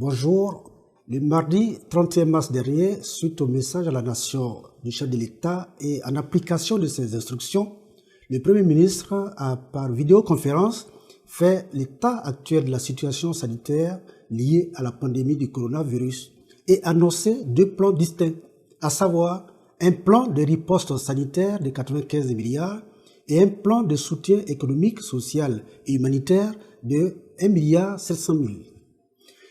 Bonjour. Le mardi 31 mars dernier, suite au message à la nation du chef de l'État et en application de ses instructions, le Premier ministre a, par vidéoconférence, fait l'état actuel de la situation sanitaire liée à la pandémie du coronavirus et annoncé deux plans distincts, à savoir un plan de riposte sanitaire de 95 milliards et un plan de soutien économique, social et humanitaire de 1,7 milliard.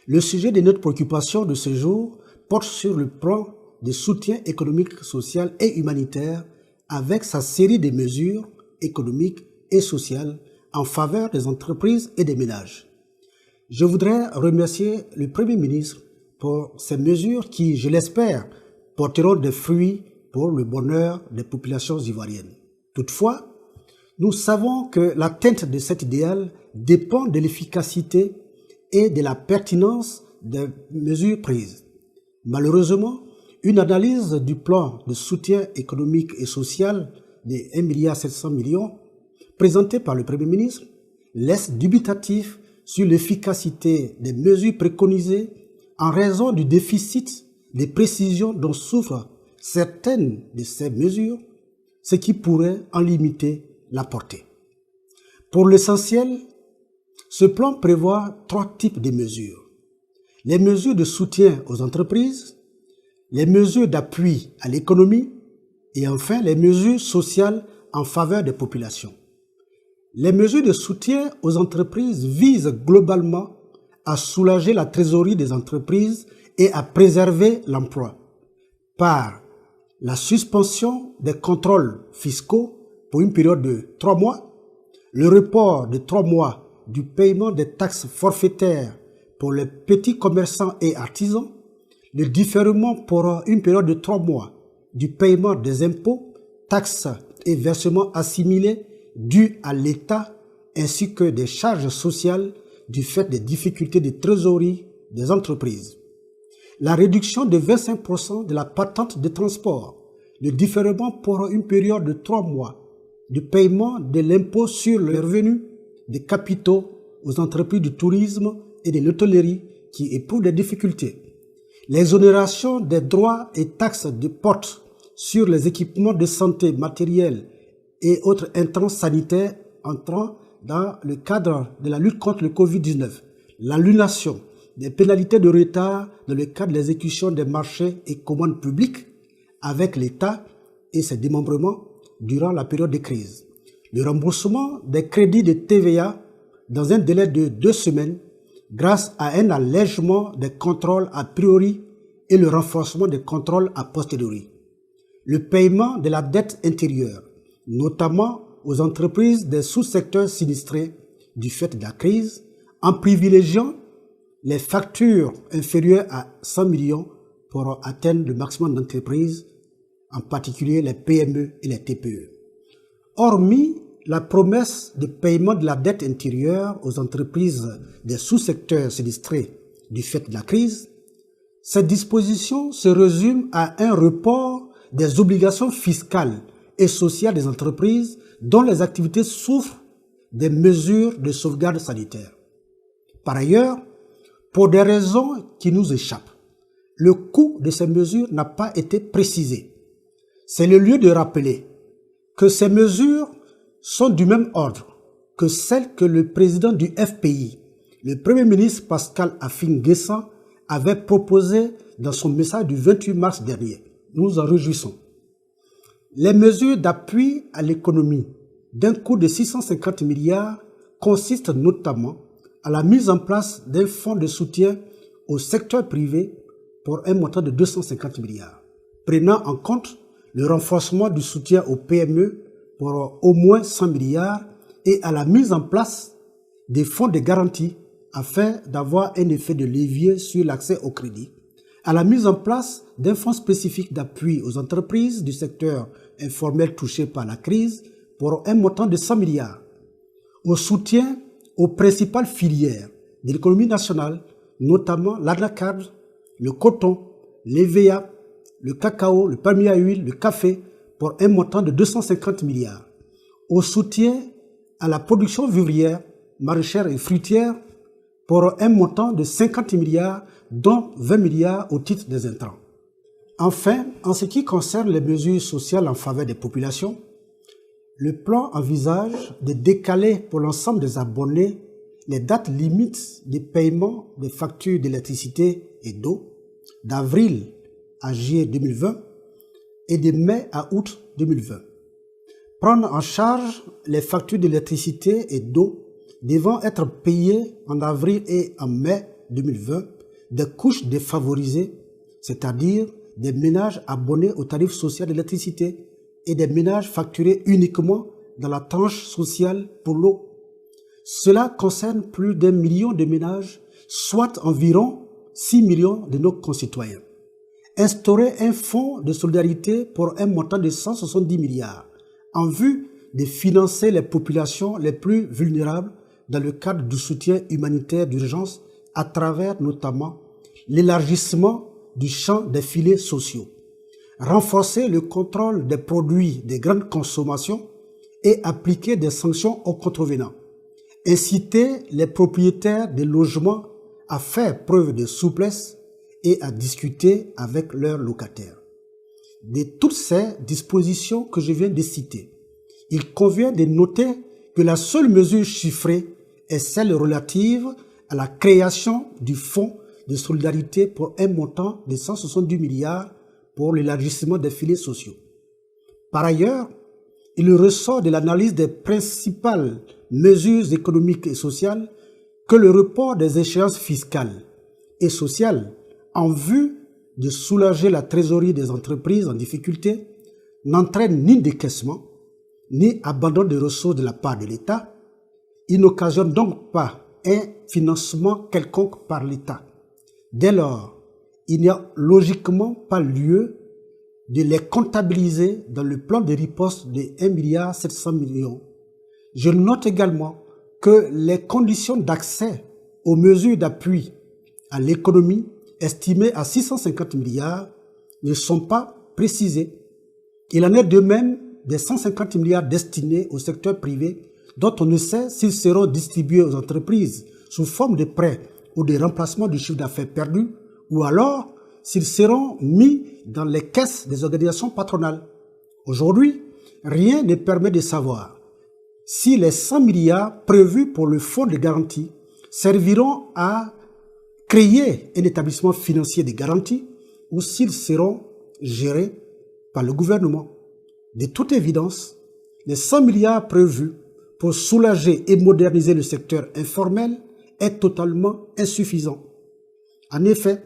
Le sujet de notre préoccupation de ce jour porte sur le plan de soutien économique, social et humanitaire avec sa série de mesures économiques et sociales en faveur des entreprises et des ménages. Je voudrais remercier le Premier ministre pour ces mesures qui, je l'espère, porteront des fruits pour le bonheur des populations ivoiriennes. Toutefois, nous savons que l'atteinte de cet idéal dépend de l'efficacité et de la pertinence des mesures prises. Malheureusement, une analyse du plan de soutien économique et social de 1,7 milliard présenté par le Premier ministre laisse dubitatif sur l'efficacité des mesures préconisées en raison du déficit de précision dont souffrent certaines de ces mesures, ce qui pourrait en limiter la portée. Pour l'essentiel, ce plan prévoit trois types de mesures. Les mesures de soutien aux entreprises, les mesures d'appui à l'économie et enfin les mesures sociales en faveur des populations. Les mesures de soutien aux entreprises visent globalement à soulager la trésorerie des entreprises et à préserver l'emploi par la suspension des contrôles fiscaux pour une période de 3 mois, le report de 3 mois du paiement des taxes forfaitaires pour les petits commerçants et artisans, le différement pour une période de 3 mois du paiement des impôts, taxes et versements assimilés dus à l'État ainsi que des charges sociales du fait des difficultés de trésorerie des entreprises. La réduction de 25% de la patente de transport, le différement pour une période de 3 mois du paiement de l'impôt sur le revenu des capitaux aux entreprises du tourisme et de l'hôtellerie qui éprouvent des difficultés. L'exonération des droits et taxes de porte sur les équipements de santé matériels et autres intrants sanitaires entrant dans le cadre de la lutte contre le Covid-19. L'annulation des pénalités de retard dans le cadre de l'exécution des marchés et commandes publiques avec l'État et ses démembrements durant la période de crise. Le remboursement des crédits de TVA dans un délai de 2 semaines grâce à un allègement des contrôles a priori et le renforcement des contrôles a posteriori. Le paiement de la dette intérieure, notamment aux entreprises des sous-secteurs sinistrés du fait de la crise, en privilégiant les factures inférieures à 100 millions pour atteindre le maximum d'entreprises, en particulier les PME et les TPE. Hormis la promesse de paiement de la dette intérieure aux entreprises des sous-secteurs sinistrés du fait de la crise, cette disposition se résume à un report des obligations fiscales et sociales des entreprises dont les activités souffrent des mesures de sauvegarde sanitaire. Par ailleurs, pour des raisons qui nous échappent, le coût de ces mesures n'a pas été précisé. C'est le lieu de rappeler que ces mesures sont du même ordre que celles que le président du FPI, le Premier ministre Pascal Affi-N'Guessan, avait proposées dans son message du 28 mars dernier. Nous nous en réjouissons. Les mesures d'appui à l'économie d'un coût de 650 milliards consistent notamment à la mise en place d'un fonds de soutien au secteur privé pour un montant de 250 milliards, prenant en compte le renforcement du soutien aux PME pour au moins 100 milliards et à la mise en place des fonds de garantie afin d'avoir un effet de levier sur l'accès au crédit, à la mise en place d'un fonds spécifique d'appui aux entreprises du secteur informel touché par la crise pour un montant de 100 milliards, au soutien aux principales filières de l'économie nationale, notamment l'anacarde, le coton, l'EVA, le cacao, le palmier à huile, le café, pour un montant de 250 milliards, au soutien à la production vivrière, maraîchère et fruitière pour un montant de 50 milliards, dont 20 milliards au titre des intrants. Enfin, en ce qui concerne les mesures sociales en faveur des populations, le plan envisage de décaler pour l'ensemble des abonnés les dates limites de paiement des factures d'électricité et d'eau d'avril à juillet 2020 et de mai à août 2020. Prendre en charge les factures d'électricité et d'eau devant être payées en avril et en mai 2020 des couches défavorisées, c'est-à-dire des ménages abonnés au tarif social d'électricité et des ménages facturés uniquement dans la tranche sociale pour l'eau. Cela concerne plus d'1 million de ménages, soit environ 6 millions de nos concitoyens. Instaurer un fonds de solidarité pour un montant de 170 milliards en vue de financer les populations les plus vulnérables dans le cadre du soutien humanitaire d'urgence à travers notamment l'élargissement du champ des filets sociaux. Renforcer le contrôle des produits de grande consommation et appliquer des sanctions aux contrevenants. Inciter les propriétaires de logements à faire preuve de souplesse et à discuter avec leurs locataires. De toutes ces dispositions que je viens de citer, il convient de noter que la seule mesure chiffrée est celle relative à la création du fonds de solidarité pour un montant de 170 milliards pour l'élargissement des filets sociaux. Par ailleurs, il ressort de l'analyse des principales mesures économiques et sociales que le report des échéances fiscales et sociales en vue de soulager la trésorerie des entreprises en difficulté n'entraîne ni décaissement, ni abandon de ressources de la part de l'État. Il n'occasionne donc pas un financement quelconque par l'État. Dès lors, il n'y a logiquement pas lieu de les comptabiliser dans le plan de riposte de 1,7 milliard. Je note également que les conditions d'accès aux mesures d'appui à l'économie estimées à 650 milliards ne sont pas précisées. Il en est de même des 150 milliards destinés au secteur privé dont on ne sait s'ils seront distribués aux entreprises sous forme de prêts ou de remplacement du chiffre d'affaires perdu, ou alors s'ils seront mis dans les caisses des organisations patronales. Aujourd'hui, rien ne permet de savoir si les 100 milliards prévus pour le fonds de garantie serviront à créer un établissement financier de garantie ou s'ils seront gérés par le gouvernement. De toute évidence, les 100 milliards prévus pour soulager et moderniser le secteur informel est totalement insuffisant. En effet,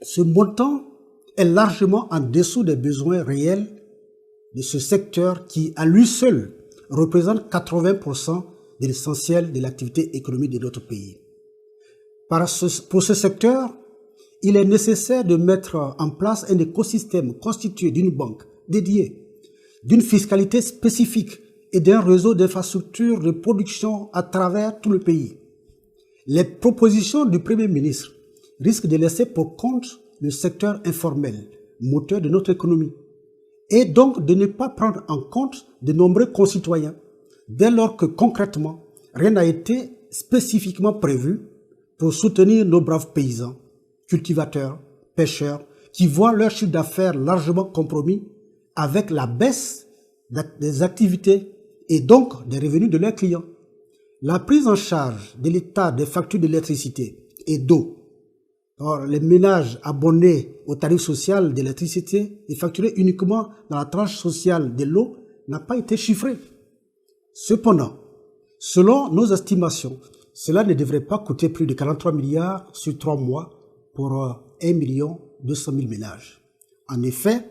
ce montant est largement en dessous des besoins réels de ce secteur qui, à lui seul, représente 80% de l'essentiel de l'activité économique de notre pays. Pour ce secteur, il est nécessaire de mettre en place un écosystème constitué d'une banque dédiée, d'une fiscalité spécifique et d'un réseau d'infrastructures de production à travers tout le pays. Les propositions du Premier ministre risquent de laisser pour compte le secteur informel, moteur de notre économie, et donc de ne pas prendre en compte de nombreux concitoyens, dès lors que concrètement, rien n'a été spécifiquement prévu pour soutenir nos braves paysans, cultivateurs, pêcheurs, qui voient leur chiffre d'affaires largement compromis avec la baisse des activités et donc des revenus de leurs clients. La prise en charge de l'État des factures d'électricité et d'eau par les ménages abonnés au tarif social d'électricité et facturés uniquement dans la tranche sociale de l'eau n'a pas été chiffrée. Cependant, selon nos estimations, cela ne devrait pas coûter plus de 43 milliards sur 3 mois pour 1,2 million de ménages. En effet,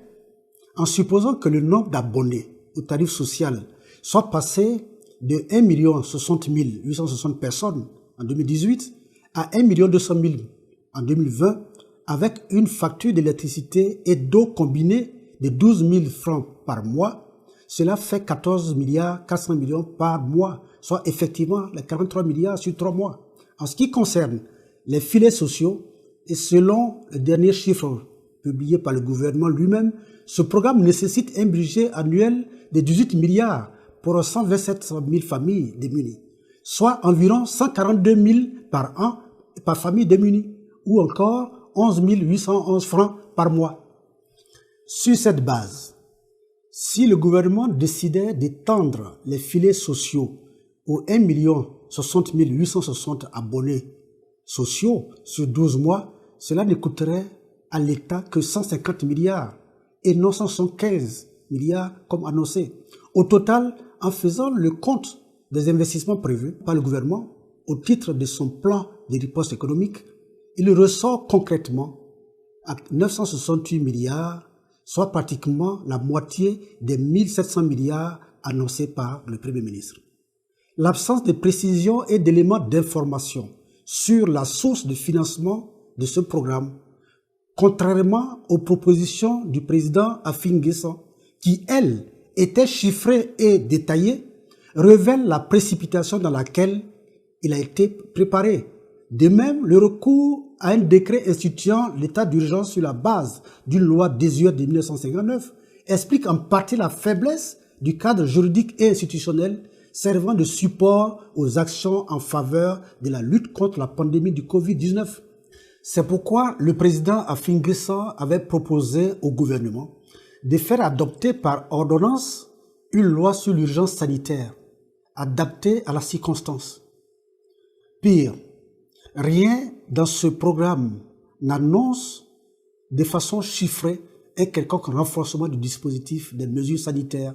en supposant que le nombre d'abonnés au tarif social soit passé de 1,060 860 personnes en 2018 à 1,2 million en 2020 avec une facture d'électricité et d'eau combinée de 12 000 francs par mois, cela fait 14 milliards 400 millions par mois, soit effectivement les 43 milliards sur 3 mois. En ce qui concerne les filets sociaux, et selon les derniers chiffres publiés par le gouvernement lui-même, ce programme nécessite un budget annuel de 18 milliards pour 127 000 familles démunies. soit environ 142 000 par an par famille démunie, ou encore 11 811 francs par mois. Sur cette base, si le gouvernement décidait d'étendre les filets sociaux aux 1 60 860 abonnés sociaux sur 12 mois, cela ne coûterait à l'État que 150 milliards et non 175 milliards comme annoncé. Au total, en faisant le compte des investissements prévus par le gouvernement au titre de son plan de riposte économique, il ressort concrètement à 968 milliards, soit pratiquement la moitié des 1700 milliards annoncés par le Premier ministre. L'absence de précision et d'éléments d'information sur la source de financement de ce programme, contrairement aux propositions du président Afin Guessan, qui, elles, étaient chiffrées et détaillées, révèle la précipitation dans laquelle il a été préparé. De même, le recours à un décret instituant l'état d'urgence sur la base d'une loi désuète de 1959 explique en partie la faiblesse du cadre juridique et institutionnel servant de support aux actions en faveur de la lutte contre la pandémie du Covid-19. C'est pourquoi le président Afin Guessan avait proposé au gouvernement de faire adopter par ordonnance une loi sur l'urgence sanitaire, adaptée à la circonstance. Pire, rien dans ce programme n'annonce de façon chiffrée un quelconque renforcement du dispositif des mesures sanitaires,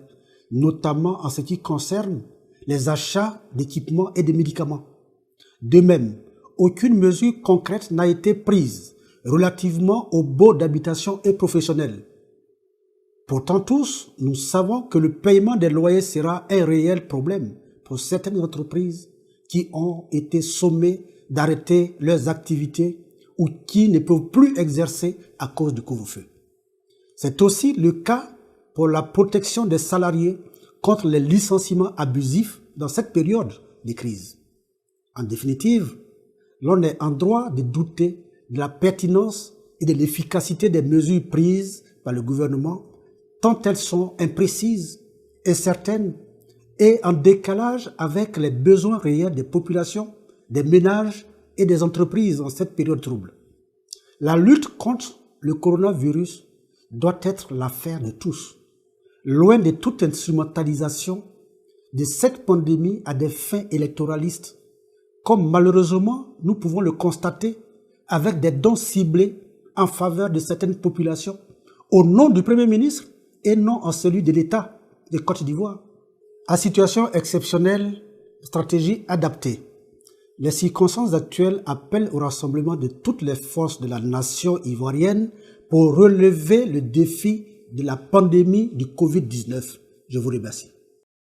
notamment en ce qui concerne les achats d'équipements et de médicaments. De même, aucune mesure concrète n'a été prise relativement aux baux d'habitation et professionnels. Pourtant tous, nous savons que le paiement des loyers sera un réel problème pour certaines entreprises qui ont été sommées d'arrêter leurs activités ou qui ne peuvent plus exercer à cause du couvre-feu. C'est aussi le cas pour la protection des salariés contre les licenciements abusifs dans cette période de crise. En définitive, l'on est en droit de douter de la pertinence et de l'efficacité des mesures prises par le gouvernement, tant elles sont imprécises, incertaines et en décalage avec les besoins réels des populations, des ménages et des entreprises en cette période trouble. La lutte contre le coronavirus doit être l'affaire de tous, loin de toute instrumentalisation de cette pandémie à des fins électoralistes, comme malheureusement nous pouvons le constater avec des dons ciblés en faveur de certaines populations, au nom du Premier ministre et non en celui de l'État de Côte d'Ivoire. À situation exceptionnelle, stratégie adaptée. Les circonstances actuelles appellent au rassemblement de toutes les forces de la nation ivoirienne pour relever le défi de la pandémie du Covid-19. Je vous remercie.